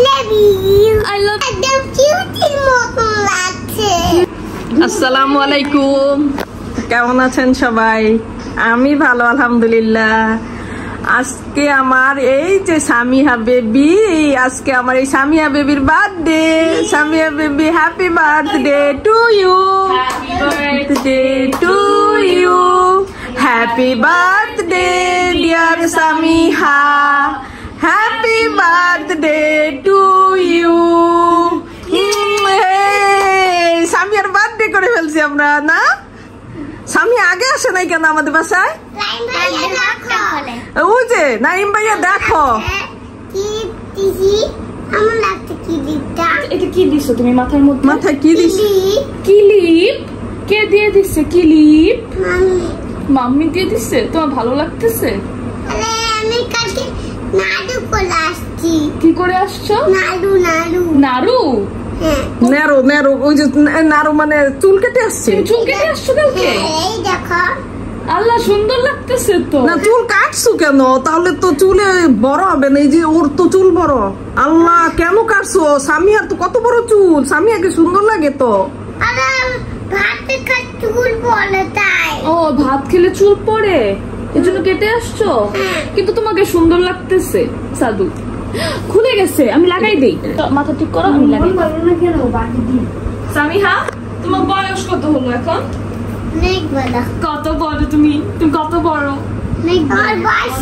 love you. I love you. কিউটের মতো লাগছে। আসসালামু আলাইকুম, কেমন আছেন সবাই? আমি ভালো আলহামদুলিল্লাহ। আজকে আমার এই যে সামিহা বেবি, আজকে আমার এই সামিহা বেবির birthday. Samiha baby happy birthday to you. Happy birthday to you. Happy birthday dear Samiha. Happy birthday to you. সামিয়ার বার্থডে করে ফেলছি আমরা না? সামি আগে আসে নাই কেন আমাদের বাসায়? ওই যে নাইম ভাইয়া দেখো এটা কি দিছো তুমি মাথার মধ্যে? মাথায় কি দিছো? ক্লিপ। কে দিয়ে দিছে ক্লিপ? মাম্মি দিয়ে দিছে। তোমার ভালো লাগতেছে? আমি কালকে নাড়ু করে আসছি। কি করে আসছো? নাড়ু নাড়ু নাড়ু। নেরো নেরো, ওই যে নারু মানে চুল কেটে আসছে। চুল কেটে আসছো কালকে? এই দেখো আল্লাহ সুন্দর লাগতেছে তো। না চুল কাটছো কেন? তাহলে তো চুলে বড় হবে না। এই যে ওর তো চুল বড়। আল্লাহ কেন কাটছো? সামিয়ার তো কত বড় চুল, সামিয়াকে সুন্দর লাগে তো। আরে ভাত খেয়ে চুল পড়ে তাই। ও ভাত খেলে চুল পড়ে এজন্য কেটে আসছো? কিন্তু তোমাকে সুন্দর লাগতেছে। সাদু খুলে গেছে, আমি লাগাই দেই। মাথা ঠিক করো, আমি লাগাই দিই। সামিহা তোমার বয়স কত হলো এখন? অনেক বড়। কত বড় তুমি? তুমি কত বড়? অনেক বয়স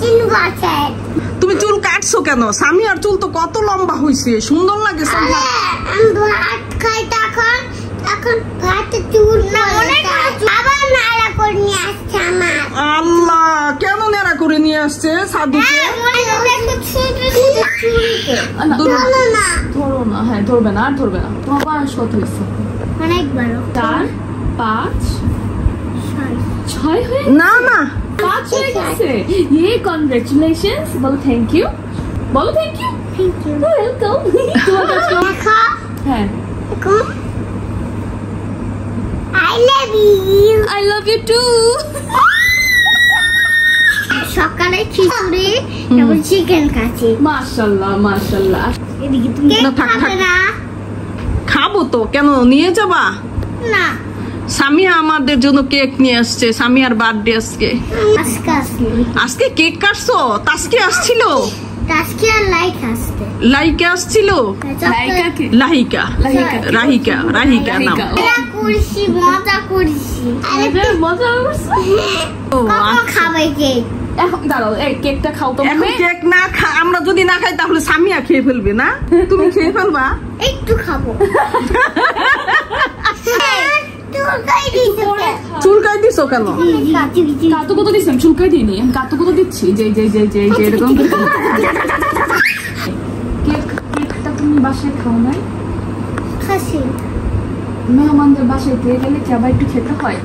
3 বছর। তুমি চুল কাটছো কেন? সামিয়ার চুল তো কত লম্বা হইছে, সুন্দর লাগে। সামিয়া আমি ভাত খাই এখন ভাতে চুল না অনেক আবার নাড়া করে নিয়ে আসছে আমার। আল্লাহ কেন নেড়া করে নিয়ে আসছে সাদুকে? ধরো না। হ্যাঁ ধরবে না, আর ধরবে না। তোমার বয়স কত হয়েছে? অনেক বড়। 4 5 6 হয়ে না না 5 হয়ে গেছে। ইয়ে কনগ্রাচুলেশনস। বলো থ্যাংক ইউ। বলো thank you. Thank you. Welcome. তোমার কাছে দেখো হ্যাঁ I love you. I love you too. সকালে খিচুড়ি এবং চিকেন খাচ্ছি। মাশাআল্লাহ মাশাআল্লাহ। এদিকে তুমি না, থাক, খাবে থাক। না? খাবো তো, কেন নিয়ে যাবা? না সামিয়া আমাদের জন্য কেক নিয়ে আসছে। সামিয়ার বার্থডে আজকে। আজকে আসলে আজকে কেক কাটছো? তাসকে আসছিল? আজকে আর লাইক আসছে। লাইকা আসছিল? লাইকা কি? লাহিকা লাহিকা। রাহিকা রাহিকা নাম। মজা করছি। মজা করছো? ও কখন আচ্ছা। খাবে কেক? এখন দাঁড়াও, এই কেকটা খাও তো। এখন কেক না আমরা যদি না খাই তাহলে সামিয়া খেয়ে ফেলবে না? তুমি খেয়ে ফেলবা? একটু খাবো। চুলকাই দিছো কেন? চুলকাই দিছো কেন? কাতো কত দিচ্ছি? আমি চুলকাই দিইনি, আমি কাতো কত দিচ্ছি। যে যে যে যে যে এরকম কেকটা তুমি বাসায় খাও নাই? খাসি মেহমানদের বাসায় দিয়ে গেলে কি আবার একটু খেতে হয়?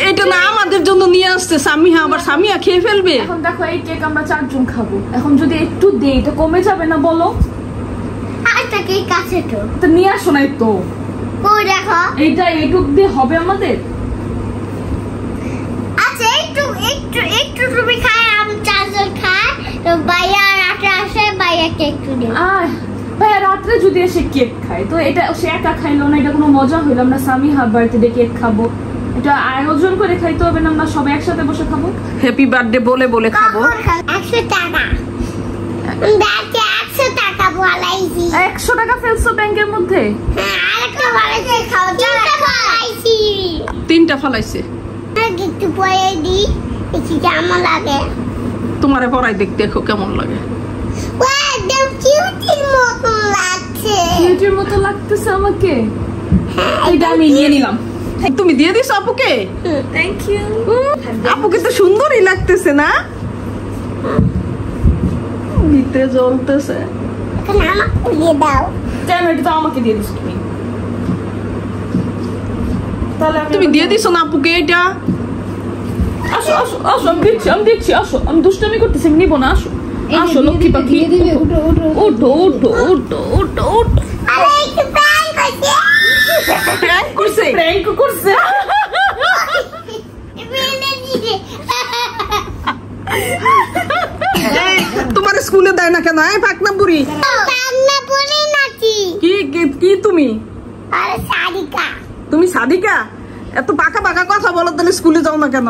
এটা না আমাদের জন্য নিয়ে আসছে সামিয়া, আবার সামিয়া খেয়ে ফেলবে। এখন দেখো এই কেক আমরা 4 জন খাবো। এখন যদি একটু দেই তো কমে যাবে না বলো? আরেকটা কেক আছে তো নিয়ে আসো নাই তো। ওই দেখো এইটা এইটুক দিয়ে হবে আমাদের? আচ্ছা একটু একটু একটু তুমি খাই, আমি 4 জন খাই। তো ভাইয়া রাতে আসে, ভাইয়াকে একটু দিও। ভাইয়া রাত্রে যদি এসে কেক খায় তো এটা সে একা খাইলো না, এটা কোনো মজা হইলো? আমরা সামিহা বার্থডে কেক খাবো, এটা আয়োজন করে খাইতে হবে না? আমরা সবাই একসাথে বসে খাবো। হ্যাপি বার্থডে বলে বলে খাবো। 100 টাকা ব্যাংকে 100 টাকা বলাইছি। 100 টাকা ফেলছো ব্যাংকের মধ্যে? হ্যাঁ আরেকটা বলাইছি খাও। 3টা বলাইছি। 3টা ফলাইছে। একটু পরে দিই, দেখি কেমন লাগে। তোমারে পড়াই দেখো কেমন লাগে। একদম কিউটের মতো লাগছে। কিউটের মতো লাগতেছে আমাকে। এটা আমি নিয়ে নিলাম। তুমি দিয়ে দিছো আপুকে? Thank you. আপুকে তো সুন্দরই লাগতেছে না? দিতে জ্বলতেছে। এখন আমাকে দিয়ে দাও। কেন? এটা তো আমাকে দিয়ে দিছো তুমি। তাহলে তুমি দিয়ে দিছো না আপুকে এটা? আসো আসো আসো, আমি দিচ্ছি। আসো, আমি দুষ্টামি করতেছি, আমি নিবো না। আসো আসো লক্ষ্মী পাখি। উঠো উঠো উঠো উঠো উঠো উঠো। আরে একটু প্র্যাঙ্ক করছে। প্র্যাঙ্ক করছে। মেনে দিছে। দেয় না কেন? এই পাকনা বুড়ি, পান্না পরে নাকি কি কি তুমি? আরে সাদিকা। তুমি সাদিকা? এত পাকা পাকা কথা বলো, তাহলে স্কুলে যাও না কেন?